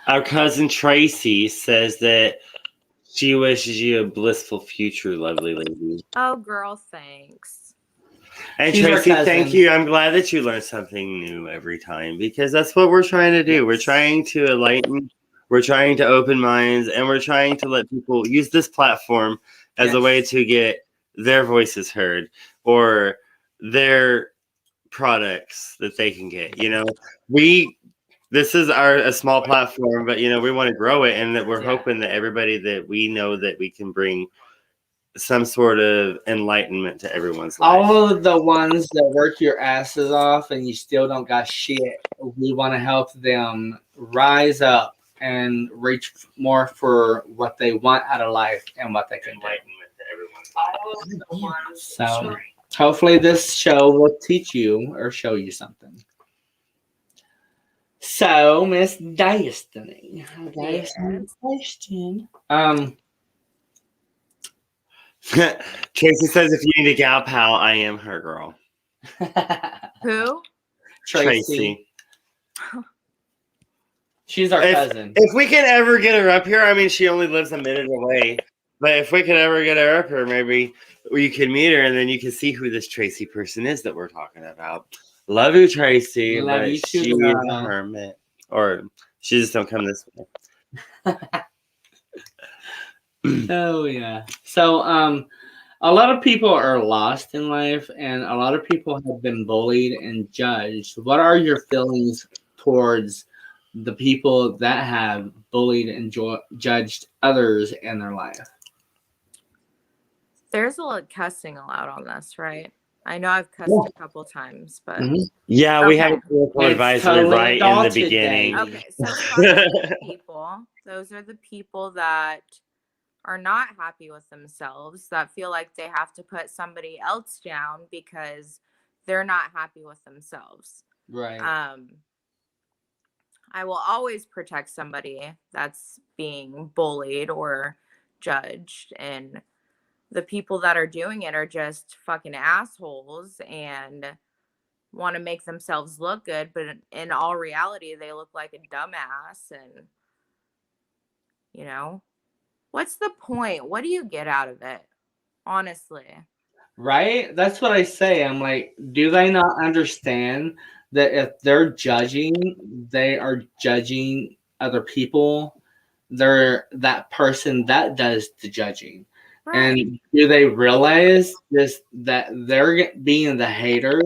Our cousin Tracy says that she wishes you a blissful future, lovely lady. Oh, girl, thanks. And she's our Tracy, cousin. thank you. I'm glad that you learn something new every time because that's what we're trying to do. We're Yes. trying to enlighten, we're trying to open minds, and we're trying to let people use this platform as a way Yes. to get their voices heard or their products that they can get. This is a small platform, but we want to grow it, and that we're Yeah. hoping that everybody that we know that we can bring some sort of enlightenment to everyone's life. All of the ones that work your asses off and you still don't got shit, we want to help them rise up and reach more for what they want out of life and what they can do. Enlightenment to everyone's life. So hopefully this show will teach you or show you something. So, Miss Destiny, I got Yes. some question. Tracy says if you need a gal pal, I am her girl. Who? Tracy. She's our cousin. If we can ever get her up here, I mean, she only lives a minute away. But if we could ever get her up here, maybe you can meet her and then you can see who this Tracy person is that we're talking about. Love you, Tracy. Love but you too, she's girl. a hermit. Or she just don't come this way. Oh yeah. So a lot of people are lost in life and a lot of people have been bullied and judged. What are your feelings towards the people that have bullied and judged others in their life? There's a lot cussing allowed on this, right? I know I've cussed a couple times, but Yeah, we have a Okay. political It's advisory totally right in the adulted beginning. day. okay. So toxic people, those are the people that are not happy with themselves, that feel like they have to put somebody else down because they're not happy with themselves. Right. I will always protect somebody that's being bullied or judged, and the people that are doing it are just fucking assholes and want to make themselves look good, but in all reality they look like a dumbass. And what's the point? What do you get out of it, honestly? Right? That's what I say. I'm like, do they not understand that if they're judging, they are judging other people? They're that person that does the judging. Right. And do they realize this that they're being the hater?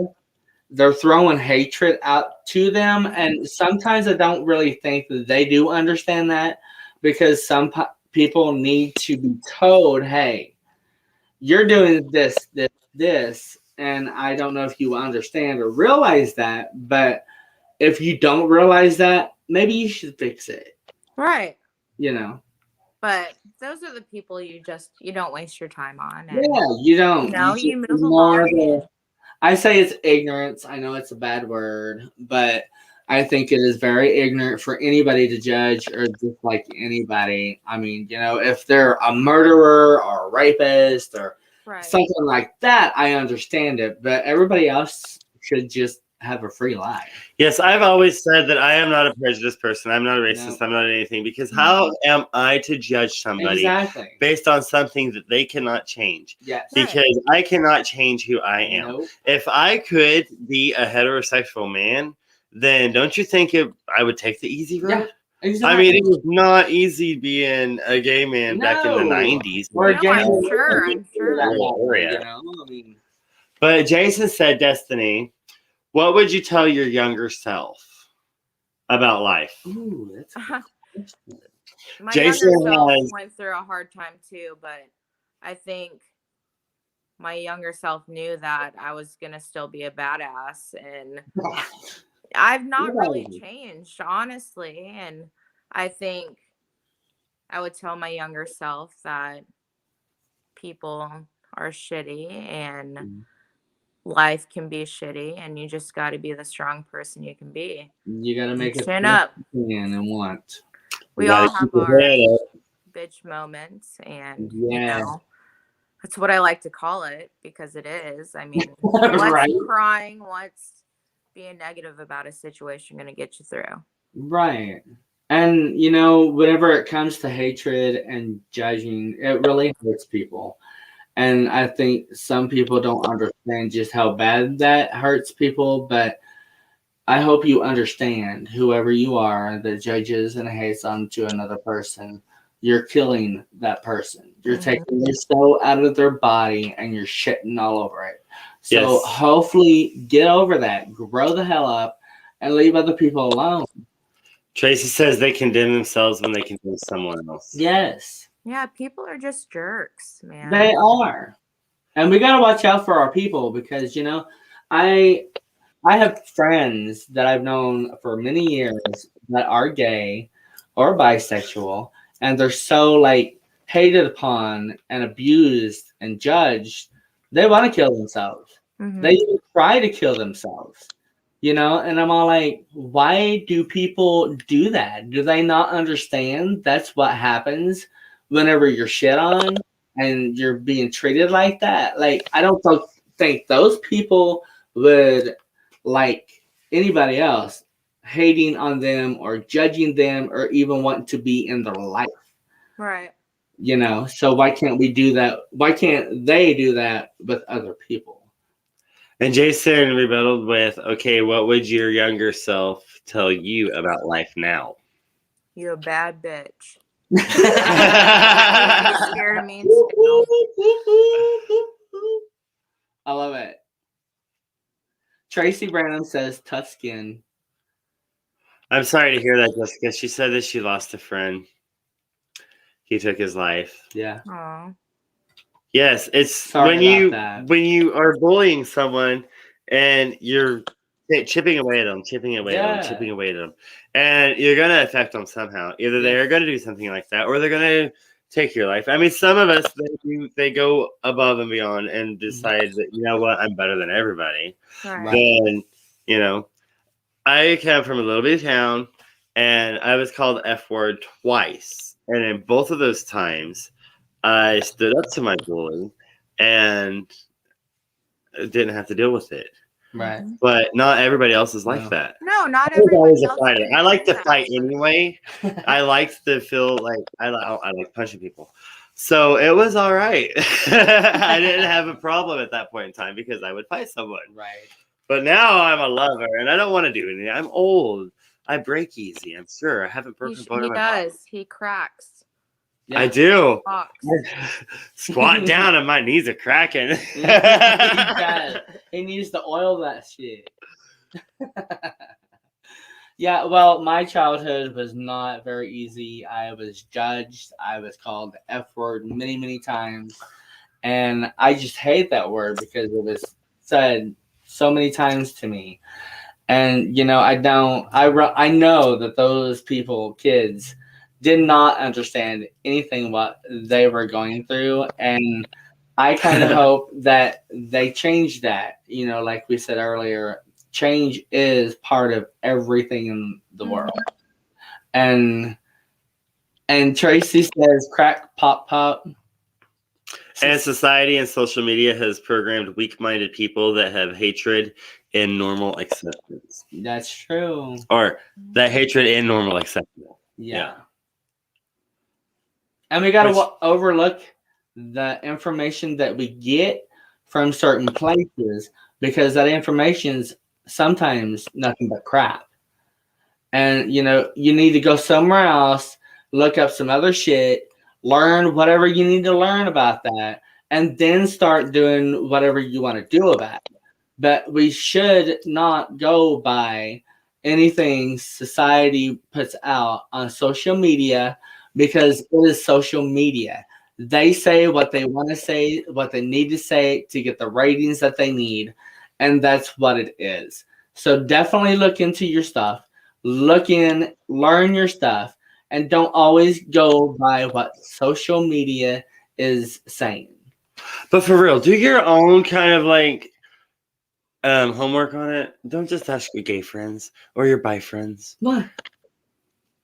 They're throwing hatred out to them. And sometimes I don't really think that they do understand that because some people need to be told, hey, you're doing this, and I don't know if you understand or realize that, but if you don't realize that, maybe you should fix it. Right. But those are the people you don't waste your time on. And, yeah, you don't. You move along. I say it's ignorance. I know it's a bad word, but I think it is very ignorant for anybody to judge or dislike anybody. I mean, if they're a murderer or a rapist or something like that, I understand it. But everybody else should just have a free life. Yes, I've always said that I am not a prejudiced person. I'm not a racist. No. I'm not anything, because how am I to judge somebody Exactly. based on something that they cannot change? Yes. Right. Because I cannot change who I am. Nope. If I could be a heterosexual man, then don't you think I would take the easy road? Yeah. Exactly. I mean, it was not easy being a gay man back in the No. 90s. Or No, gay I'm men, sure. I'm sure. you know, I mean, But Jason said, Destiny, what would you tell your younger self about life? ooh, that's My Jason younger self has- went through a hard time too, but I think my younger self knew that I was gonna still be a badass, and I've not really changed, honestly. And I think I would tell my younger self that people are shitty and life can be shitty, and you just got to be the strong person you can be. you gotta make it Chin up. and want. We gotta all keep have your our head up. bitch moments, and Yeah. that's what I like to call it, because it is. I mean, Right. what's crying, what's being negative about a situation going to get you through? Right. And you know, whenever it comes to hatred and judging, it really hurts people. And I think some people don't understand just how bad that hurts people, but I hope you understand, whoever you are that judges and hates onto another person, you're killing that person. You're Mhm. taking their soul out of their body and you're shitting all over it. So Yes. hopefully get over that, grow the hell up, and leave other people alone. Tracy says they condemn themselves when they condemn someone else. Yes, Yeah, people are just jerks, man. they are. And we gotta watch out for our people because you know, I have friends that I've known for many years that are gay or bisexual, and they're so like hated upon and abused and judged. They want to kill themselves. Mhm. They even try to kill themselves. You know, and I'm all like, why do people do that? Do they not understand that's what happens whenever you're shit on and you're being treated like that? Like, I don't think those people would like anybody else hating on them or judging them or even wanting to be in their life. Right. You know, so why can't we do that? Why can't they do that with other people? And Jason rebutted with, okay, what would your younger self tell you about life now? You a bad bitch. He's scared of me too. I love it. Tracy Branham says tough skin. I'm sorry to hear that, Jessica. She said that she lost a friend. He took his life. Yeah. Aw. Yes, it's Sorry about that. when you are bullying someone and you're chipping away at them, chipping away at them, Yeah. chipping away at them, and you're gonna affect them somehow. Either they're gonna do something like that, or they're gonna take your life. I mean, some of us they go above and beyond and decide that, you know what, I'm better than everybody. Right. Then, you know, I come from a little bit of town, and I was called F word twice, and in both of those times, I stood up to my bully and didn't have to deal with it. Right. But not everybody else is like No. that. No, not I was always everybody a else. fighter. can I like do to that. fight anyway. I like to feel like I like punching people. So it was all right. I didn't have a problem at that point in time because I would fight someone. Right. But now I'm a lover and I don't want to do anything. I'm old. I break easy. I'm sure. I haven't broken a bone He in my body. does. He cracks. Yeah. I do. Box. Squat down and my knees are cracking. he does. He needs to oil that shit. Yeah, well, my childhood was not very easy. I was judged. I was called the F word many, many times. And I just hate that word because it was said so many times to me. And, you know, I know that those people, kids, did not understand anything what they were going through. And I kind of hope that they change that. You know, like we said earlier, change is part of everything in the world. And Tracy says crack pop pop. And society and social media has programmed weak-minded people that have hatred in normal acceptance. That's true. Or that hatred in normal acceptance. Yeah. And we got to Which- overlook the information that we get from certain places because that information's sometimes nothing but crap. And you need to go somewhere else, look up some other shit, learn whatever you need to learn about that, and then start doing whatever you want to do about it. But we should not go by anything society puts out on social media because it is social media. They say what they want to say, what they need to say to get the ratings that they need, and that's what it is. So definitely look into your stuff, learn your stuff, and don't always go by what social media is saying. But for real, do your own kind of like homework on it. Don't just ask your gay friends or your bi friends. What?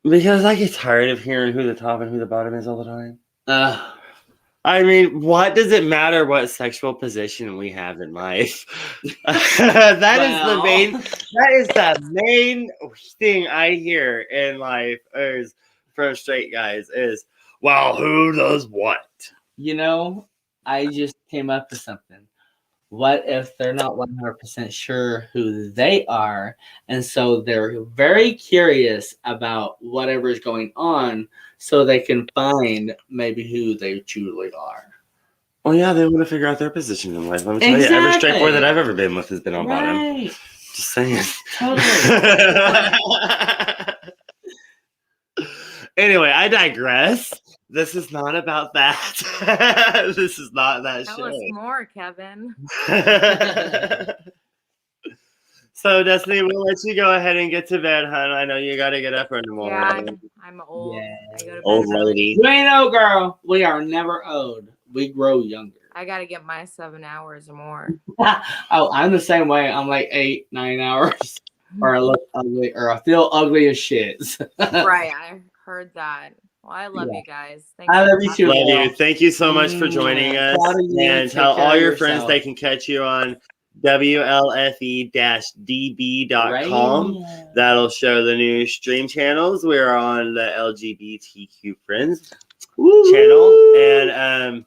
Because I get tired of hearing who the top and who the bottom is all the time. I mean, what does it matter what sexual position we have in life? That is the main thing I hear in life is from straight guys is, well, who does what? I just came up with something. What if they're not 100% sure who they are, and so they're very curious about whatever's going on so they can find maybe who they truly are? Well, yeah, they want to figure out their position in life. Let me tell you, every straight boy that I've ever been with has been on bottom. Right. Just saying. Totally. Anyway, I digress. This is not about that. This is not that show. Tell us more, Kevin. So, Destiny, we'll let you go ahead and get to bed, hon. I know you got to get up in the morning. Yeah, I'm old. Yeah. I go to bed Old early. lady. You ain't old, girl. We are never old. We grow younger. I got to get my 7 hours or more. Oh, I'm the same way. I'm like 8, 9 hours, or I look ugly, or I feel ugly as shit. Right, I heard that. Well, I love you guys. Thanks I for love you too. talking. Love you. Thank you so much for joining us. Proud of you. And Take tell care all of your friends yourself. they can catch you on WLFE-DB.com. Right. That'll show the new stream channels. We're on the LGBTQ Friends channel and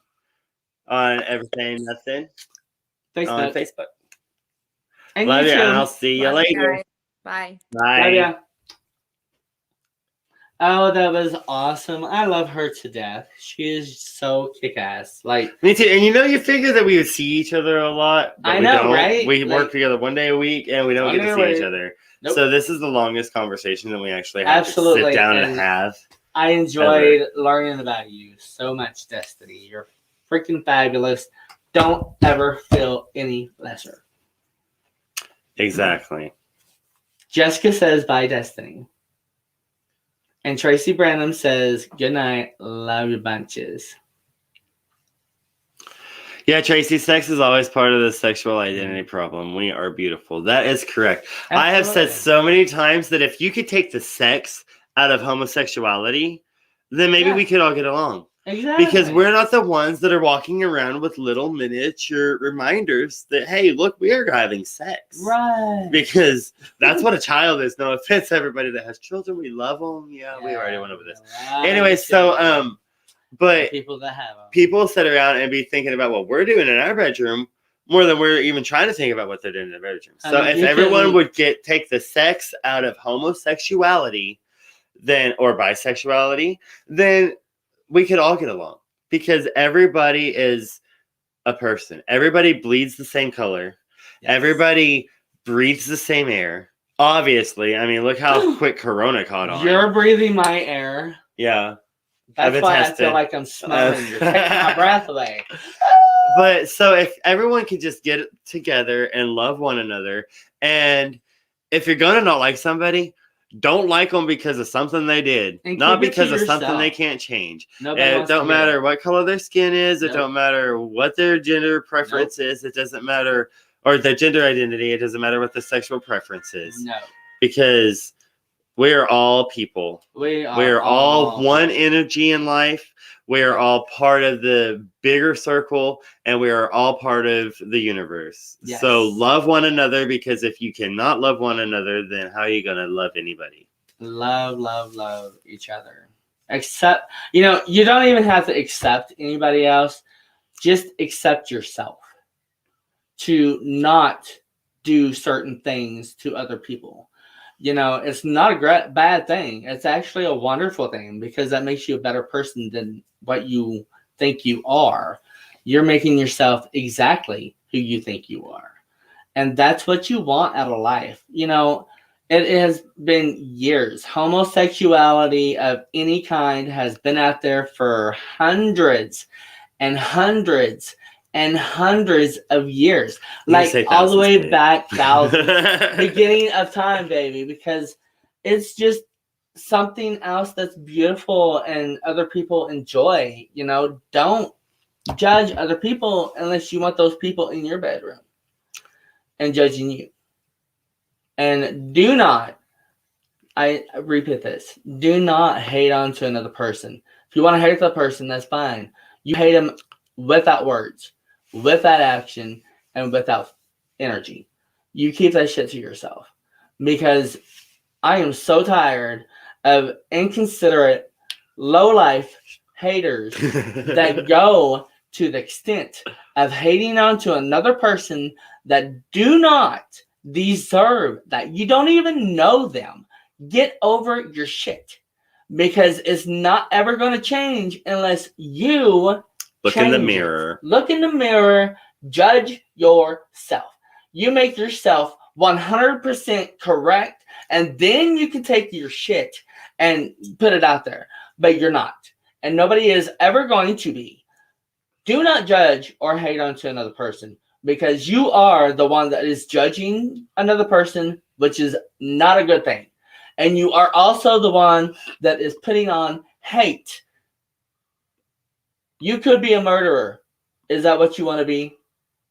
on Everything Nothing on Facebook. And Love you, YouTube. and I'll see you Love you later. guys. Bye. Bye. Love ya. Oh, that was awesome. I love her to death. She is so kick-ass. Like, Me too. And you figure that we would see each other a lot. But I we know, don't. right? We Like, work together one day a week and we don't one get day to a see each week. other. Nope. So this is the longest conversation that we actually have Absolutely. to sit down and And have. I enjoyed learning about you so much, Destiny. You're freaking fabulous. Don't ever feel any lesser. Exactly. Jessica says, bye, Destiny. And Tracy Branham says, good night. Love you bunches. Yeah, Tracy, sex is always part of the sexual identity problem. We are beautiful. That is correct. Absolutely. I have said so many times that if you could take the sex out of homosexuality, then maybe we could all get along. Exactly. Because we're not the ones that are walking around with little miniature reminders that, hey, look, we are having sex. Right. Because that's what a child is. No offense to everybody that has children. We love them. Yeah, we already went over this. Anyway, so, but people that have them. People sit around and be thinking about what we're doing in our bedroom more than we're even trying to think about what they're doing in their bedroom. So if everyone would take the sex out of homosexuality or bisexuality, then we could all get along because everybody is a person. Everybody bleeds the same color. Yes. Everybody breathes the same air. Obviously, I mean, look how quick Corona caught on. You're breathing my air. Yeah. That's why I feel like I'm smelling you. Taking my breath away. But so if everyone could just get together and love one another, and if you're going to not like somebody, don't like them because of something they did, not because of something they can't change. It don't matter what color their skin is. It don't matter what their gender preference is. It doesn't matter, or their gender identity. It doesn't matter what the sexual preference is. No, because we're all people. We are all one energy in life. We are all part of the bigger circle, and we are all part of the universe. Yes. So love one another, because if you cannot love one another, then how are you going to love anybody? Love each other. Accept, you don't even have to accept anybody else. Just accept yourself to not do certain things to other people. It's not a bad thing. It's actually a wonderful thing, because that makes you a better person than what you think you are. You're making yourself exactly who you think you are. And that's what you want out of life. It has been years. Homosexuality of any kind has been out there for hundreds and hundreds and hundreds of years. Like all the way back thousands. Beginning of time, baby. Because it's just something else that's beautiful and other people enjoy. Don't judge other people unless you want those people in your bedroom and judging you. And do not, I repeat this, do not hate on to another person. If you want to hate the person, that's fine. You hate them without words, without action, and without energy. You keep that shit to yourself. Because I am so tired of inconsiderate, low-life haters that go to the extent of hating on to another person that do not deserve that. You don't even know them. Get over your shit, because it's not ever going to change unless you look in the mirror. Look in the mirror. Judge yourself. You make yourself 100% correct, and then you can take your shit and put it out there. But you're not, and nobody is ever going to be. Do not judge or hate on to another person, because you are the one that is judging another person, which is not a good thing. And you are also the one that is putting on hate. You could be a murderer. Is that what you want to be?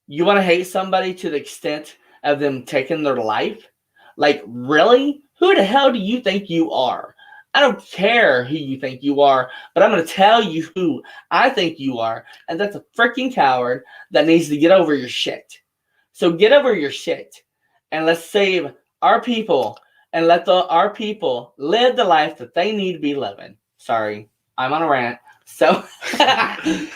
You want to hate somebody to the extent of them taking their life? Like, really? Who the hell do you think you are? I don't care who you think you are, but I'm going to tell you who I think you are. And that's a freaking coward that needs to get over your shit. So get over your shit, and let's save our people and let our people live the life that they need to be living. Sorry, I'm on a rant. So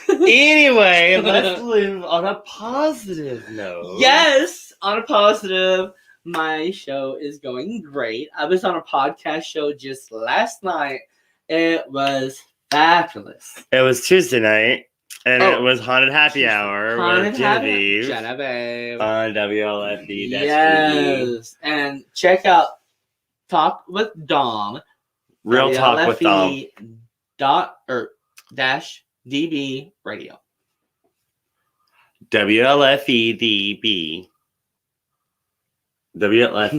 anyway, let's live on a positive note. Yes, on a positive. My show is going great. I was on a podcast show just last night. It was fabulous. It was Tuesday night, and it was Haunted Happy Hour with Genevieve on WLFE. Yes, and check out Talk with Dom. Real Talk with Dom. DB Radio. WLFEDB. WLFE-DB.com.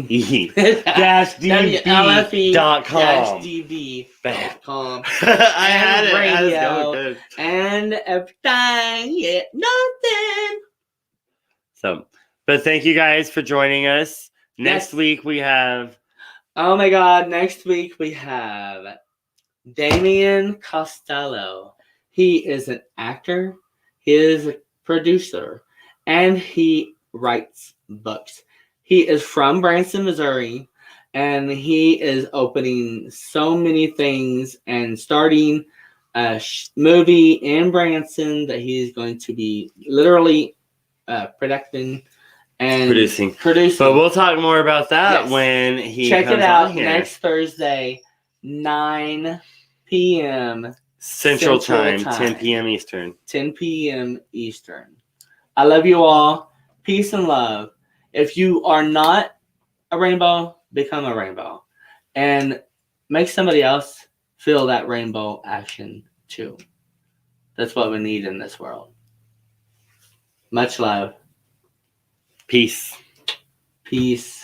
I had it. Radio and everything. Yeah, nothing. So, but thank you guys for joining us. Next week we have. Oh my God! Next week we have Damian Costello. He is an actor. He is a producer, and he writes books. He is from Branson, Missouri, and he is opening so many things and starting a movie in Branson that he's going to be literally producing and producing. But we'll talk more about that when he check comes it out on here. Next Thursday, 9 p.m. Central Time, 10 p.m. Eastern. 10 p.m. Eastern. I love you all. Peace and love. If you are not a rainbow, become a rainbow. And make somebody else feel that rainbow action too. That's what we need in this world. Much love. Peace. Peace.